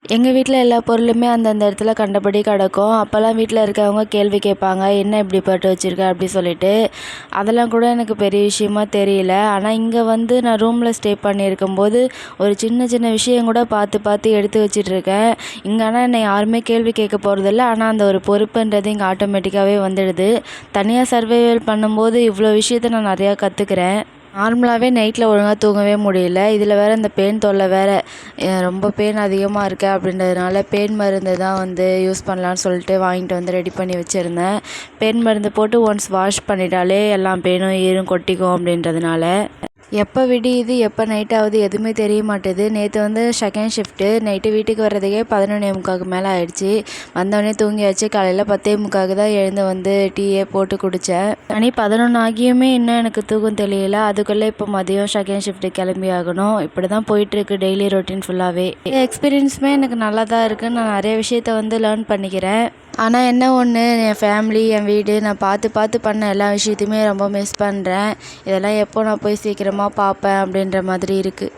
எங்கள் வீட்டில் எல்லா பொருளுமே அந்தந்த இடத்துல கண்டபடி கிடக்கும். அப்போல்லாம் வீட்டில் இருக்கவங்க கேள்வி கேட்பாங்க, என்ன இப்படி போட்டு வச்சுருக்க அப்படி சொல்லிட்டு. அதெல்லாம் கூட எனக்கு பெரிய விஷயமா தெரியல. ஆனால் இங்கே வந்து நான் ரூமில் ஸ்டே பண்ணியிருக்கும்போது ஒரு சின்ன சின்ன விஷயம் கூட பார்த்து பார்த்து எடுத்து வச்சிட்ருக்கேன். இங்கே ஆனால் என்னை யாருமே கேள்வி கேட்க போகிறதில்ல. ஆனால் அந்த ஒரு பொறுப்புன்றது இங்கே ஆட்டோமேட்டிக்காகவே வந்துடுது. தனியாக சர்வைவல் பண்ணும்போது இவ்வளோ விஷயத்த நான் நிறையா கற்றுக்கிறேன். நார்மலாகவே நைட்டில் ஒழுங்காக தூங்கவே முடியல. இதில் வேறு இந்த பேன் தொல்லை வேறு ரொம்ப பேன் அதிகமாக இருக்கு அப்படின்றதுனால பேன் மருந்து தான் வந்து யூஸ் பண்ணலான்னு சொல்லிட்டு வாங்கிட்டு வந்து ரெடி பண்ணி வச்சுருந்தேன். பேன் மருந்து போட்டு ஒன்ஸ் வாஷ் பண்ணிட்டாலே எல்லா பேனும் ஈரும் கொட்டிக்கும் அப்படின்றதுனால. எப்போ விடியுது எப்போ நைட் ஆகுது எதுவுமே தெரிய மாட்டேது. நேற்று வந்து செகண்ட் ஷிஃப்ட்டு. நைட்டு வீட்டுக்கு வர்றதுக்கே 11:45க்கு மேலே ஆயிடுச்சு. வந்தோடனே தூங்கியாச்சு. காலையில் 10:45க்கு தான் எழுந்து வந்து டீயே போட்டு குடித்தேன். மணி 11 ஆகியுமே இன்னும் எனக்கு தூக்கம் தெரியல. அதுக்குள்ளே இப்போ மதியம் செகண்ட் ஷிஃப்ட்டு கிளம்பி ஆகணும். இப்படி தான் போயிட்டுருக்கு டெய்லி ரொட்டீன் ஃபுல்லாகவே. எக்ஸ்பீரியன்ஸுமே எனக்கு நல்லா தான் இருக்குது. நான் நிறைய விஷயத்த வந்து லேர்ன் பண்ணிக்கிறேன். ஆனால் என்ன ஒன்று, என் ஃபேமிலி, என் வீடு, நான் பார்த்து பார்த்து பண்ண எல்லா விஷயத்தையுமே ரொம்ப மிஸ் பண்ணுறேன். இதெல்லாம் எப்போ நான் போய் சீக்கிரமாக பார்ப்பேன் அப்படின்ற மாதிரி இருக்குது.